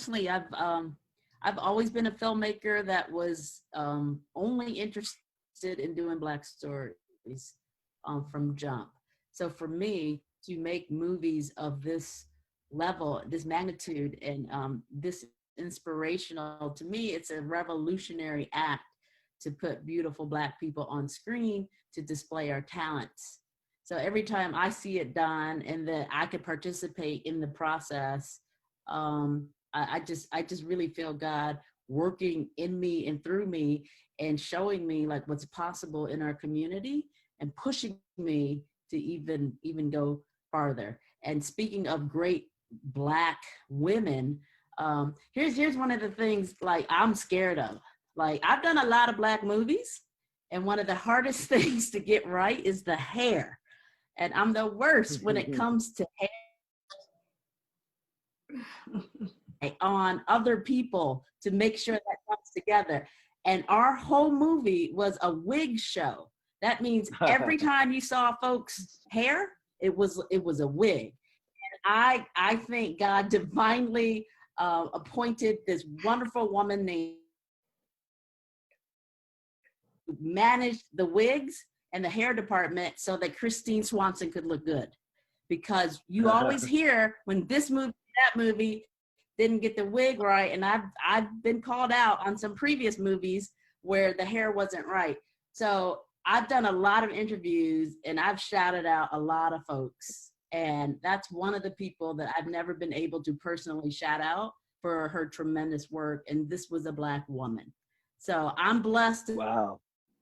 personally, I've always been a filmmaker that was only interested in doing Black stories from jump. So for me to make movies of this level, this magnitude, and this inspirational, to me, it's a revolutionary act to put beautiful Black people on screen to display our talents. So every time I see it done and that I could participate in the process, I just really feel God working in me and through me and showing me like what's possible in our community and pushing me to even go farther. And speaking of great Black women, here's one of the things like I'm scared of. Like I've done a lot of Black movies, and one of the hardest things to get right is the hair. And I'm the worst when it comes to hair on other people to make sure that comes together. And our whole movie was a wig show. That means every time you saw folks' hair, it was a wig. And I think God divinely appointed this wonderful woman named who managed the wigs and the hair department so that Christine Swanson could look good. Because you always hear when this movie, that movie didn't get the wig right. And I've been called out on some previous movies where the hair wasn't right. So I've done a lot of interviews and I've shouted out a lot of folks. And that's one of the people that I've never been able to personally shout out for her tremendous work. And this was a Black woman. So I'm blessed to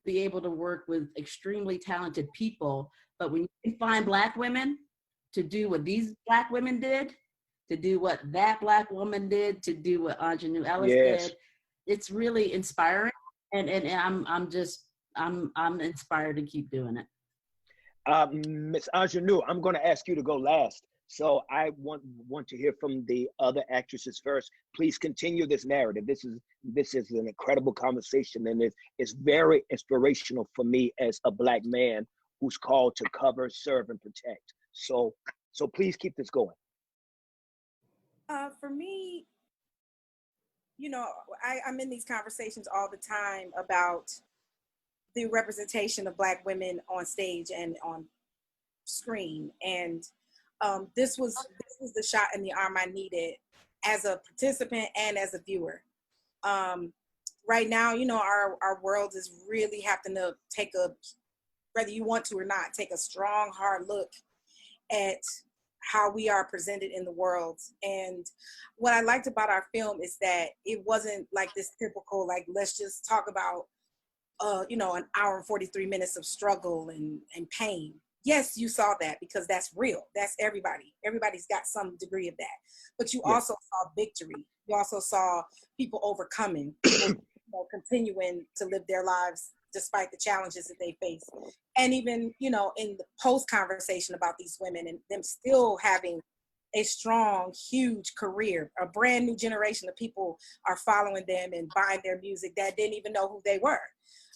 be able to work with extremely talented people. But when you can find Black women to do what these Black women did, to do what that Black woman did, to do what Aunjanue Ellis did, it's really inspiring. And I'm inspired to keep doing it. Miss Aunjanue, I'm going to ask you to go last. So I want to hear from the other actresses first. Please continue this narrative. This is an incredible conversation, and it's very inspirational for me as a Black man who's called to cover, serve, and protect. So please keep this going. For me, you know, I'm in these conversations all the time about the representation of Black women on stage and on screen, and this was the shot in the arm I needed as a participant and as a viewer. Right now, you know, our world is really having to take whether you want to or not, take a strong, hard look at how we are presented in the world. And what I liked about our film is that it wasn't like this typical, like, let's just talk about, you know, an hour and 43 minutes of struggle and pain. Yes, you saw that because that's real. That's everybody. Everybody's got some degree of that. But you also saw victory. You also saw people overcoming, people, you know, continuing to live their lives despite the challenges that they face. And even, you know, in the post conversation about these women and them still having a strong, huge career, a brand new generation of people are following them and buying their music that didn't even know who they were.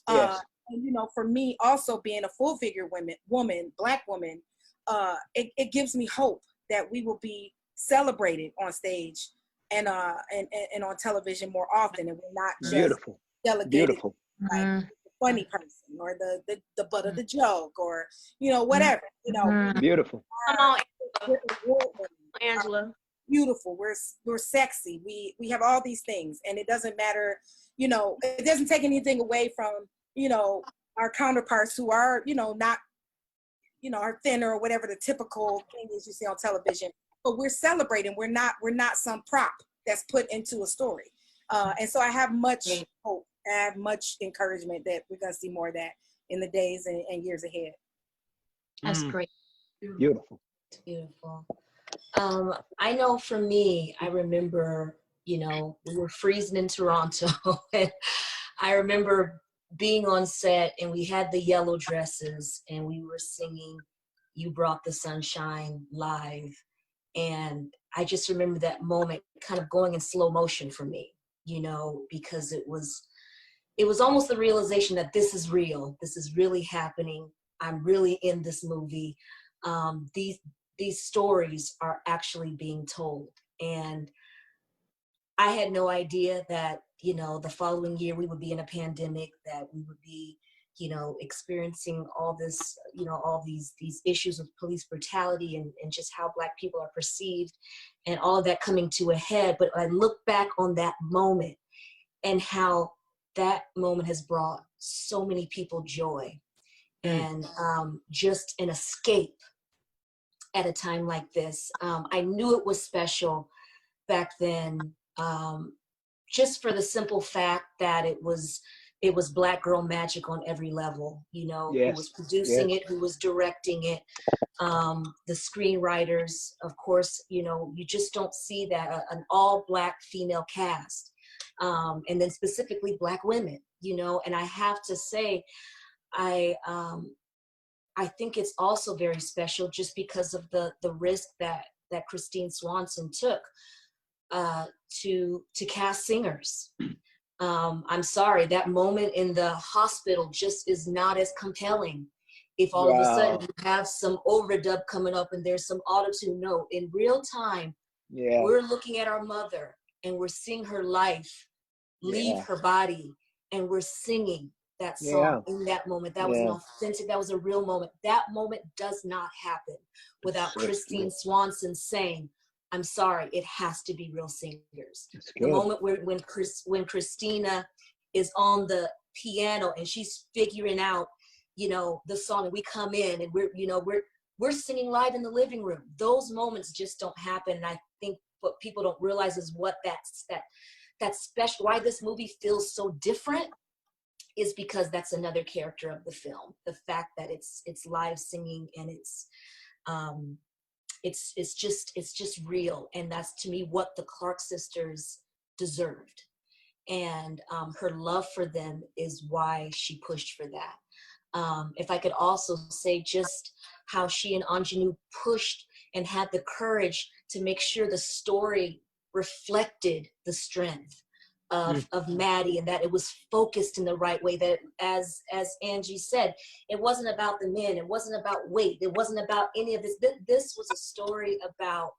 And, you know, for me, also being a full figure woman, Black woman, it gives me hope that we will be celebrated on stage and on television more often, and we're not just delegated like the funny person or the butt of the joke or, you know, whatever, you know. Beautiful. Come on, Angela. Beautiful. We're sexy. We have all these things, and it doesn't matter, you know, it doesn't take anything away from, you know, our counterparts who are, you know, not, you know, are thinner or whatever the typical thing is you see on television, but we're celebrating. We're not some prop that's put into a story. And so I have much hope. I have much encouragement that we're going to see more of that in the days and years ahead. That's great. Beautiful. Beautiful. I know for me, I remember, you know, we were freezing in Toronto and I remember being on set and we had the yellow dresses and we were singing You Brought the Sunshine live. And I just remember that moment kind of going in slow motion for me, you know, because it was almost the realization that this is real. This is really happening. I'm really in this movie. These stories are actually being told. And I had no idea that, you know, the following year we would be in a pandemic, that we would be, you know, experiencing all this, you know, all these issues of police brutality and just how Black people are perceived and all of that coming to a head. But I look back on that moment and how that moment has brought so many people joy and just an escape at a time like this. I knew it was special back then, just for the simple fact that it was Black girl magic on every level, you know, who was producing it, who was directing it, the screenwriters, of course, you know, you just don't see that, an all Black female cast, and then specifically Black women, you know. And I have to say, I think it's also very special just because of the risk that Christine Swanson took to cast singers. I'm sorry, that moment in the hospital just is not as compelling. If all of a sudden you have some overdub coming up and there's some auto-tune, no, in real time, we're looking at our mother and we're seeing her life leave her body and we're singing that song in that moment. That was an authentic, that was a real moment. That moment does not happen without Christine Swanson saying, I'm sorry, it has to be real singers. The moment when Christina is on the piano and she's figuring out, you know, the song, and we come in and we're singing live in the living room. Those moments just don't happen. And I think what people don't realize is what that's special, why this movie feels so different, is because that's another character of the film. The fact that it's live singing and it's just real. And that's, to me, what the Clark sisters deserved. And her love for them is why she pushed for that. If I could also say just how she and Aunjanue pushed and had the courage to make sure the story reflected the strength of Maddie, and that it was focused in the right way, that as Angie said, it wasn't about the men, it wasn't about weight, it wasn't about any of this. This was a story about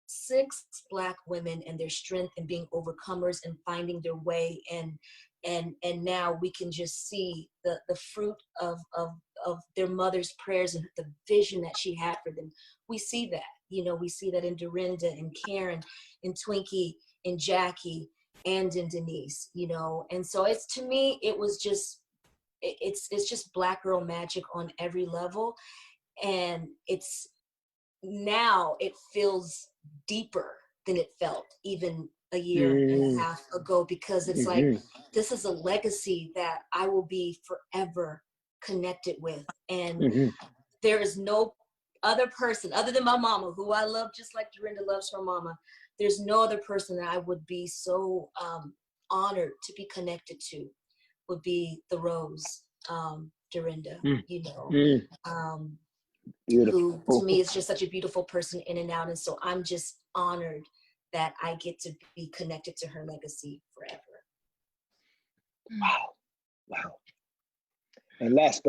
6 Black women and their strength and being overcomers and finding their way, and now we can just see the fruit of their mother's prayers and the vision that she had for them. We see that, you know, we see that in Dorinda and Karen and Twinkie and Jackie and in Denise, you know. And so it's, to me, it was just, it's just Black girl magic on every level. And it's, now it feels deeper than it felt even a year and a half ago, because it's like, this is a legacy that I will be forever connected with. And there is no other person other than my mama, who I love just like Dorinda loves her mama. There's no other person that I would be so honored to be connected to, would be the Rose, Dorinda, you know, who to me is just such a beautiful person in and out. And so I'm just honored that I get to be connected to her legacy forever. Wow. And last but